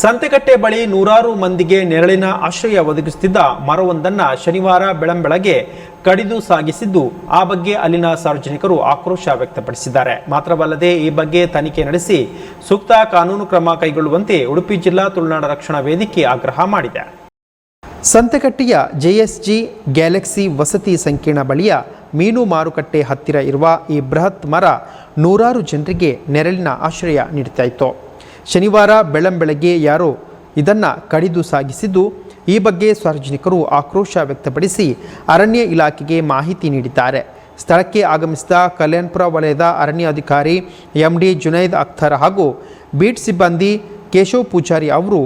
ಸಂತೆಕಟ್ಟೆ ಬಳಿ ನೂರಾರು ಮಂದಿಗೆ ನೆರಳಿನ ಆಶ್ರಯ ಒದಗಿಸುತ್ತಿದ್ದ ಮರವೊಂದನ್ನು ಶನಿವಾರ ಬೆಳಂಬೆಳಗ್ಗೆ ಕಡಿದು ಸಾಗಿಸಿದ್ದು, ಆ ಬಗ್ಗೆ ಅಲ್ಲಿನ ಸಾರ್ವಜನಿಕರು ಆಕ್ರೋಶ ವ್ಯಕ್ತಪಡಿಸಿದ್ದಾರೆ. ಮಾತ್ರವಲ್ಲದೆ ಈ ಬಗ್ಗೆ ತನಿಖೆ ನಡೆಸಿ ಸೂಕ್ತ ಕಾನೂನು ಕ್ರಮ ಕೈಗೊಳ್ಳುವಂತೆ ಉಡುಪಿ ಜಿಲ್ಲಾ ತುಳುನಾಡ ರಕ್ಷಣಾ ವೇದಿಕೆ ಆಗ್ರಹ ಮಾಡಿದೆ. ಸಂತೆಕಟ್ಟೆಯ ಜೆಎಸ್ಜಿ ಗ್ಯಾಲಕ್ಸಿ ವಸತಿ ಸಂಕೀರ್ಣ ಬಳಿಯ ಮೀನು ಮಾರುಕಟ್ಟೆ ಹತ್ತಿರ ಇರುವ ಈ ಬೃಹತ್ ಮರ ನೂರಾರು ಜನರಿಗೆ ನೆರಳಿನ ಆಶ್ರಯ ನೀಡುತ್ತಾಯಿತು. ಶನಿವಾರ ಬೆಳಂಬೆಳಗ್ಗೆ ಯಾರೋ ಇದನ್ನು ಕಡಿದು ಸಾಗಿಸಿದ್ದು, ಈ ಬಗ್ಗೆ ಸಾರ್ವಜನಿಕರು ಆಕ್ರೋಶ ವ್ಯಕ್ತಪಡಿಸಿ ಅರಣ್ಯ ಇಲಾಖೆಗೆ ಮಾಹಿತಿ ನೀಡಿದ್ದಾರೆ. ಸ್ಥಳಕ್ಕೆ ಆಗಮಿಸಿದ ಕಲ್ಯಾಣಪುರ ವಲಯದ ಅರಣ್ಯಾಧಿಕಾರಿ MD ಜುನೈದ್ ಅಖ್ತರ್ ಹಾಗೂ ಬೀಟ್ ಸಿಬ್ಬಂದಿ ಕೇಶವ್ ಪೂಜಾರಿ ಅವರು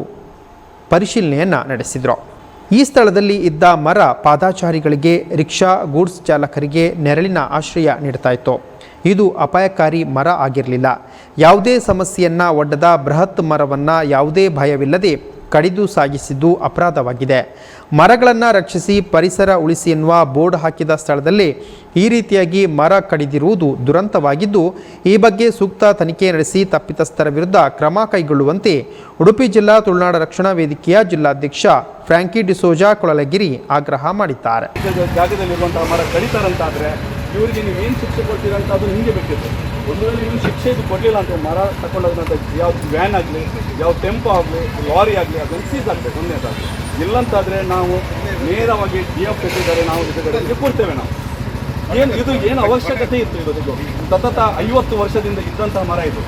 ಪರಿಶೀಲನೆಯನ್ನು ನಡೆಸಿದರು. ಈ ಸ್ಥಳದಲ್ಲಿ ಇದ್ದ ಮರ ಪಾದಾಚಾರಿಗಳಿಗೆ, ರಿಕ್ಷಾ, ಗೂಡ್ಸ್ ಚಾಲಕರಿಗೆ ನೆರಳಿನ ಆಶ್ರಯ ನೀಡುತ್ತಾಯಿತು. ಇದು ಅಪಾಯಕಾರಿ ಮರ ಆಗಿರಲಿಲ್ಲ. ಯಾವುದೇ ಸಮಸ್ಯೆಯನ್ನು ಒಡ್ಡದ ಬೃಹತ್ ಮರವನ್ನು ಯಾವುದೇ ಭಯವಿಲ್ಲದೆ ಕಡಿದು ಸಾಗಿಸಿದ್ದು ಅಪರಾಧವಾಗಿದೆ. ಮರಗಳನ್ನು ರಕ್ಷಿಸಿ ಪರಿಸರ ಉಳಿಸಿ ಎನ್ನುವ ಬೋರ್ಡ್ ಹಾಕಿದ ಸ್ಥಳದಲ್ಲಿ ಈ ರೀತಿಯಾಗಿ ಮರ ಕಡಿದಿರುವುದು ದುರಂತವಾಗಿದ್ದು, ಈ ಬಗ್ಗೆ ಸೂಕ್ತ ತನಿಖೆ ನಡೆಸಿ ತಪ್ಪಿತಸ್ಥರ ವಿರುದ್ಧ ಕ್ರಮ ಕೈಗೊಳ್ಳುವಂತೆ ಉಡುಪಿ ಜಿಲ್ಲಾ ತುಳುನಾಡ ರಕ್ಷಣಾ ವೇದಿಕೆಯ ಜಿಲ್ಲಾಧ್ಯಕ್ಷ ಫ್ರಾಂಕಿ ಡಿಸೋಜಾ ಕೊಳಲಗಿರಿ ಆಗ್ರಹ ಮಾಡಿದ್ದಾರೆ. ಜಾಗದಲ್ಲಿರುವಂತಹ ಮರ ಕಡಿತಾರಂತಾದರೆ ಇವರಿಗೆ ನೀವು ಏನು ಶಿಕ್ಷೆ ಕೊಡ್ತೀರಂತ ಅದು ನಿಮಗೆ ಬೇಕಿತ್ತು. ಒಂದು ವೇಳೆ ನೀವು ಶಿಕ್ಷೆ ಇದು ಕೊಡಲಿಲ್ಲ ಅಂತ ಮರ ತಗೊಂಡೋದಂತ ಯಾವ್ದು ವ್ಯಾನ್ ಆಗಲಿ, ಯಾವ ಟೆಂಪೋ ಆಗಲಿ, ಲಾರಿ ಆಗಲಿ ಅದನ್ನು ಸೀಸ್ ಆಗಬೇಕು ಒಂದೇದಾಗಲಿ. ಇಲ್ಲಂತಾದರೆ ನಾವು ನೇರವಾಗಿ DF ಕಟ್ಟಿದ್ದಾರೆ, ನಾವು ಇದಕ್ಕೆ ಕೊಡ್ತೇವೆ. ನಾವು ಏನು ಅವಶ್ಯಕತೆ ಇತ್ತು ಇದು ಸತತ 50 ವರ್ಷದಿಂದ ಇದ್ದಂತಹ ಮರ ಇದು.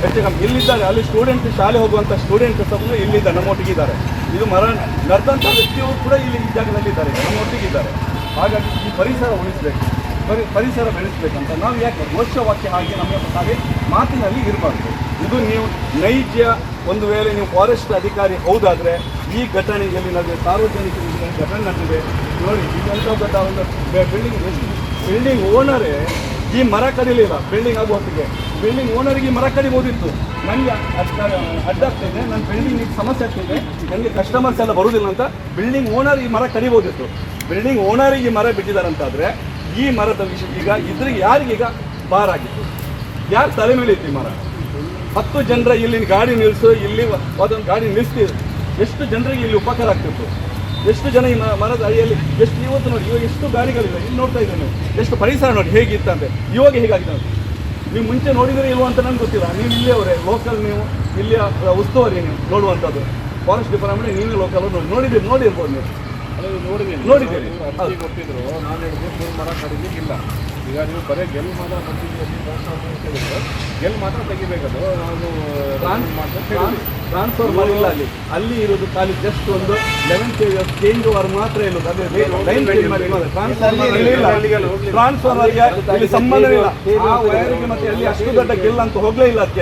ಹೆಚ್ಚು ಕಮ್ಮಿ ಇಲ್ಲಿದ್ದಾರೆ, ಅಲ್ಲಿ ಸ್ಟೂಡೆಂಟ್ ಶಾಲೆ ಹೋಗುವಂಥ ಸ್ಟೂಡೆಂಟ್ ಸಹ ಇಲ್ಲಿದ್ದಾರೆ, ನಮ್ಮೊಟ್ಟಿಗಿದ್ದಾರೆ. ಇದು ಮರ ನಡೆದಂಥ ವ್ಯಕ್ತಿಯವರು ಕೂಡ ಇಲ್ಲಿ ಈ ಜಾಗದಲ್ಲಿದ್ದಾರೆ, ನಮ್ಮೊಟ್ಟಿಗಿದ್ದಾರೆ. ಹಾಗಾಗಿ ಈ ಪರಿಸರ ಉಳಿಸಬೇಕು, ಪರಿಸರ ಬೆಳೆಸಬೇಕಂತ ನಾವು ಯಾಕೆ ಘೋಷವಾಕ್ಯ ಹಾಗೆ ನಮ್ಮ ಹಾಗೆ ಮಾತಿನಲ್ಲಿ ಇರಬಾರ್ದು. ಇದು ನೀವು ನೈಜ ಒಂದು ವೇಳೆ ನೀವು ಫಾರೆಸ್ಟ್ ಅಧಿಕಾರಿ ಹೌದಾದರೆ ಈ ಘಟನೆಯಲ್ಲಿ ನಡೆದಿದೆ, ಸಾರ್ವಜನಿಕರಿಗೆ ಘಟನೆ ನಡೆದಿದೆ ನೋಡಿ. ಇದೆಂಥ ದೊಡ್ಡ ಒಂದು ಬಿಲ್ಡಿಂಗ್ ಓನರೇ ಈ ಮರ ಕಡಿಲಿಲ್ಲ. ಬಿಲ್ಡಿಂಗ್ ಆಗೋ ಹೊತ್ತಿಗೆ ಬಿಲ್ಡಿಂಗ್ ಓನರಿಗೆ ಈ ಮರ ಕಡಿಬೋದಿತ್ತು. ನನಗೆ ಅಡ್ಡಾಗ್ತಿದೆ, ನನ್ನ ಬಿಲ್ಡಿಂಗ್ ಸಮಸ್ಯೆ ಆಗ್ತಿದೆ, ನನಗೆ ಕಸ್ಟಮರ್ಸ್ ಎಲ್ಲ ಬರುವುದಿಲ್ಲ ಅಂತ ಬಿಲ್ಡಿಂಗ್ ಓನರ್ ಈ ಮರ ಕಡಿಬೋದಿತ್ತು. ಬಿಲ್ಡಿಂಗ್ ಓನರಿಗೆ ಈ ಮರ ಬಿಟ್ಟಿದ್ದಾರಂತಾದರೆ ಈ ಮರದ ವಿಷಯ ಈಗ ಇದ್ರಿಗೆ ಯಾರಿಗೀಗ ಬಾರ್ ಆಗಿತ್ತು, ಯಾರು ತಲೆ ಮೇಲೆ ಇತ್ತು ಈ ಮರ? 10 ಜನರ ಇಲ್ಲಿ ಗಾಡಿ ನಿಲ್ಲಿಸು, ಇಲ್ಲಿ ಅದೊಂದು ಗಾಡಿ ನಿಲ್ಲಿಸ್ತೀವಿ, ಎಷ್ಟು ಜನರಿಗೆ ಇಲ್ಲಿ ಉಪಕಾರ ಆಗ್ತಿತ್ತು, ಎಷ್ಟು ಜನ ಈ ಮರದ ಅಡಿಯಲ್ಲಿ ಎಷ್ಟು ಇವತ್ತು ನೋಡಿ, ಇವಾಗ ಎಷ್ಟು ಗಾಡಿಗಳಿವೆ ಇಲ್ಲಿ ನೋಡ್ತಾ ಇದ್ದೇವೆ ನೀವು. ಎಷ್ಟು ಪರಿಸರ ನೋಡಿ ಹೇಗಿತ್ತಂತೆ, ಇವಾಗ ಹೇಗಾಗಿದೆ ಅಂತ ನೀವು ಮುಂಚೆ ನೋಡಿದರೆ ಇಲ್ವ ಅಂತ ನನಗೆ ಗೊತ್ತಿಲ್ಲ. ನೀವು ಇಲ್ಲಿಯವರೇ ಲೋಕಲ್, ನೀವು ಇಲ್ಲಿಯ ಉಸ್ತುವಾರಿ ನೀವು ನೋಡುವಂಥದ್ದು, ಫಾರೆಸ್ಟ್ ಡಿಪಾರ್ಟ್ಮೆಂಟ್ ನೀವೇ ಲೋಕಲ್ ನೋಡಿರ್ಬೋದು ನೀವು ನೋಡಿದ್ದೀರಿ. ಕೊಟ್ಟಿದ್ರು ನಾನು ಹೇಳಿದ್ರು ಮರ ಕಡಿಲಿಕ್ಕಿಲ್ಲ. ಈಗ ನೀವು ಬರೀ ಗೆಲ್ ಮಾತ್ರ ಗೆಲ್ ಮಾತ್ರ ತೆಗಿಬೇಕದು. ನಾನು ಟ್ರಾನ್ಸ್ಫರ್ ಮಾಡಿಲ್ಲ. ಅಲ್ಲಿ ಇರೋದು ಖಾಲಿ ಜಸ್ಟ್ ಒಂದು 11 kV ಚೇಂಜ್ ಓವರ್ ಮಾತ್ರ ಇರೋದು. ಅದೇ ಟ್ರಾನ್ಸ್ಫಾರ್ಮರ್ಗೆ ಇಲ್ಲಿ ಸಂಬಂಧ ಇಲ್ಲ. ಆ ವೈರಿಗೆ ಮತ್ತೆ ಅಲ್ಲಿ ಅಷ್ಟು ದೊಡ್ಡ ಗೆಲ್ ಅಂತ ಹೋಗ್ಲೇ ಇಲ್ಲ. ಅದಕ್ಕೆ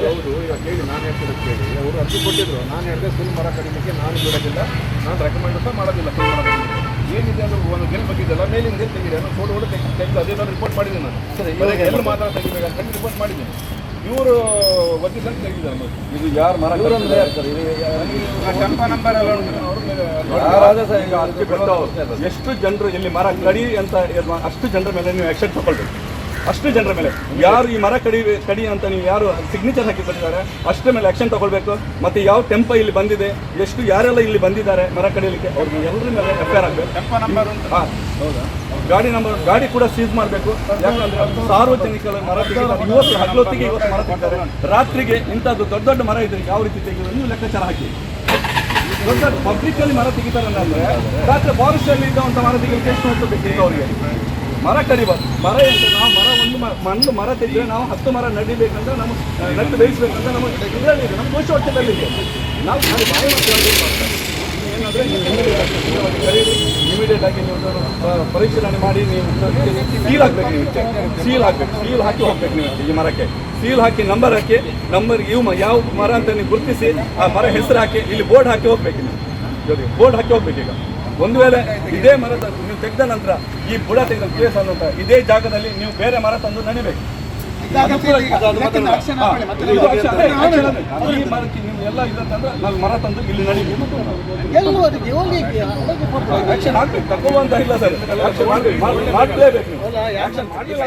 ಹೌದು, ಈಗ ಕೇಳಿ ನಾನು ಹೇಳ್ತಿರೋದು ಕೇಳಿ. ಅವರು ಅರ್ಜಿ ಕೊಟ್ಟಿದ್ರು, ನಾನು ಹೇಳಿದೆ ಫುಲ್ ಮರ ಕಡಿಲಿಕ್ಕೆ ನಾನು ಬಿಡೋದಿಲ್ಲ, ನಾನು ರೆಕಮೆಂಡ್ ಸಹ ಮಾಡೋದಿಲ್ಲ ಫುಲ್ ಮರ ಕಡಿಲಿಕ್ಕೆ. ಏನಿದೆ ಅದು ಒಂದು ಗೆಲ್ ಬಗ್ಗಿದ್ದಲ್ಲ, ಮೇಲಿನ ಗೆಲ್ ತೆಗಿದೆ, ನಾನು ಫೋಟೋ ತೆಗೆದು ಅದೇನೋ ರಿಪೋರ್ಟ್ ಮಾಡಿದ್ದೀನಿ. ನಾನು ಸರಿ ಗೆಲ್ ಮಾತ್ರ ತೆಗಿಬೇಕಂತ ರಿಪೋರ್ಟ್ ಮಾಡಿದ್ದೀನಿ. ಇವರು ವಕೀಲರು ತೆಗಿದ್ದಾರೆ. ಇದು ಯಾರು ಮರ ಟೆಂಪೋ ನಂಬರ್ ಎಲ್ಲ ಎಷ್ಟು ಜನರು ಇಲ್ಲಿ ಮರ ಕಡಿ ಅಂತ ಅಷ್ಟು ಜನರ ಮೇಲೆ ನೀವು ಆ್ಯಕ್ಷನ್ ತಗೊಳ್ಬೇಕು. ಅಷ್ಟು ಜನರ ಮೇಲೆ ಯಾರು ಈ ಮರ ಕಡಿ ಅಂತ ನೀವು ಯಾರು ಸಿಗ್ನೇಚರ್ ಹಾಕಿ ಬಂದಿದ್ದಾರೆ ಅಷ್ಟರ ಮೇಲೆ ಆ್ಯಕ್ಷನ್ ತಗೊಳ್ಬೇಕು. ಮತ್ತು ಯಾವ ಟೆಂಪೋ ಇಲ್ಲಿ ಬಂದಿದೆ, ಎಷ್ಟು ಯಾರೆಲ್ಲ ಇಲ್ಲಿ ಬಂದಿದ್ದಾರೆ ಮರ ಕಡಿಯಲಿಕ್ಕೆ, ಅವ್ರಿಗೆ ಎಲ್ಲರ ಮೇಲೆ FIR ಆಗಬೇಕು. ಟೆಂಪೋ ನಂಬರ್ ಹಾಂ ಹೌದಾ, ಗಾಡಿ ಕೂಡ ಸೀಸ್ ಮಾಡಬೇಕು. ಯಾಕಂದರೆ ಸಾರ್ವಜನಿಕರ ಮರ ತೆಗೆದು ಇವತ್ತು ಹಗಲೊತ್ತಿಗೆ ಮರ ತೆಗಿತಾರೆ, ರಾತ್ರಿಗೆ ಇಂಥದ್ದು ದೊಡ್ಡ ದೊಡ್ಡ ಮರ ಇದ್ರೆ ಯಾವ ರೀತಿ ತೆಗೆಯೋದು ನೀವು ಲೆಕ್ಕಾಚಾರ ಹಾಕಿ. ದೊಡ್ಡ ಪಬ್ಲಿಕ್ಕಲ್ಲಿ ಮರ ತೆಗಿತಾರೆ ಅಂದರೆ ರಾತ್ರಿ ಫಾರೆಸ್ಟಲ್ಲಿ ಇದ್ದಂಥ ಮರ ತೆಗಿಲಿಕ್ಕೆ ಎಷ್ಟು ಹೊತ್ತು ಬೇಕು ಅವರಿಗೆ? ಮರ ಕಡಿಬಾರ್ದು. ಮರ ಅಂತ ನಾವು ಒಂದು ಮರ ತೆಗೆದ್ರೆ ನಾವು 10 ಮರ ನಡಿಬೇಕಂತ, ನಮ್ಮ ನಟ್ಟು ಬೇಯಿಸ್ಬೇಕಂತ ನಮ್ಮ ಇದರಲ್ಲಿ ಇದೆ, ನಮ್ಮ ಘೋಷವಾಕ್ಯದಲ್ಲಿದೆ. ನಾವು ಖಾಲಿ ಬಾಯಿ ಏನಾದರೆ ಇಮಿಡಿಯೇಟ್ ಆಗಿ ನೀವು ಪರಿಶೀಲನೆ ಮಾಡಿ ನೀವು ಸೀಲ್ ಹಾಕ್ಬೇಕು. ನೀವು ಸೀಲ್ ಹಾಕಿ ಹೋಗ್ಬೇಕು. ನೀವು ಈ ಮರಕ್ಕೆ ಸೀಲ್ ಹಾಕಿ ನಂಬರ್ ಹಾಕಿ, ಯಾವ ಮರ ಅಂತ ನೀವು ಗುರುತಿಸಿ ಆ ಮರ ಹೆಸರು ಹಾಕಿ ಇಲ್ಲಿ ಬೋರ್ಡ್ ಹಾಕಿ ಹೋಗ್ಬೇಕು. ನೀವು ಬೋರ್ಡ್ ಹಾಕಿ ಹೋಗ್ಬೇಕು. ಈಗ ಒಂದು ವೇಳೆ ಇದೇ ಮರದ ನೀವು ತೆಗೆದ ನಂತರ ಈ ಬುಡ ತೆಗೆದ ಪ್ಲೇಸ್ ಅನ್ನುವಂಥ ಇದೇ ಜಾಗದಲ್ಲಿ ನೀವು ಬೇರೆ ಮರ ತಂದು ನೆನೆಬೇಕು. ಈ ಮರಕ್ಕೆ ನೀವು ಎಲ್ಲ ಇದಂತಂದ್ರೆ ನಾನು ಮರ ತಂದು ಇಲ್ಲಿ ನಡಿಬೇಕು. ಆಕ್ಷನ್ ಆಗ್ಬೇಕು, ತಗೊಳ್ಳುವಂತ ಇಲ್ಲ ಸರ್, ಆಕ್ಷನ್ ಮಾಡಲೇಬೇಕು. ನೀವು ಆಕ್ಷನ್ ಮಾಡಲಿಲ್ಲ.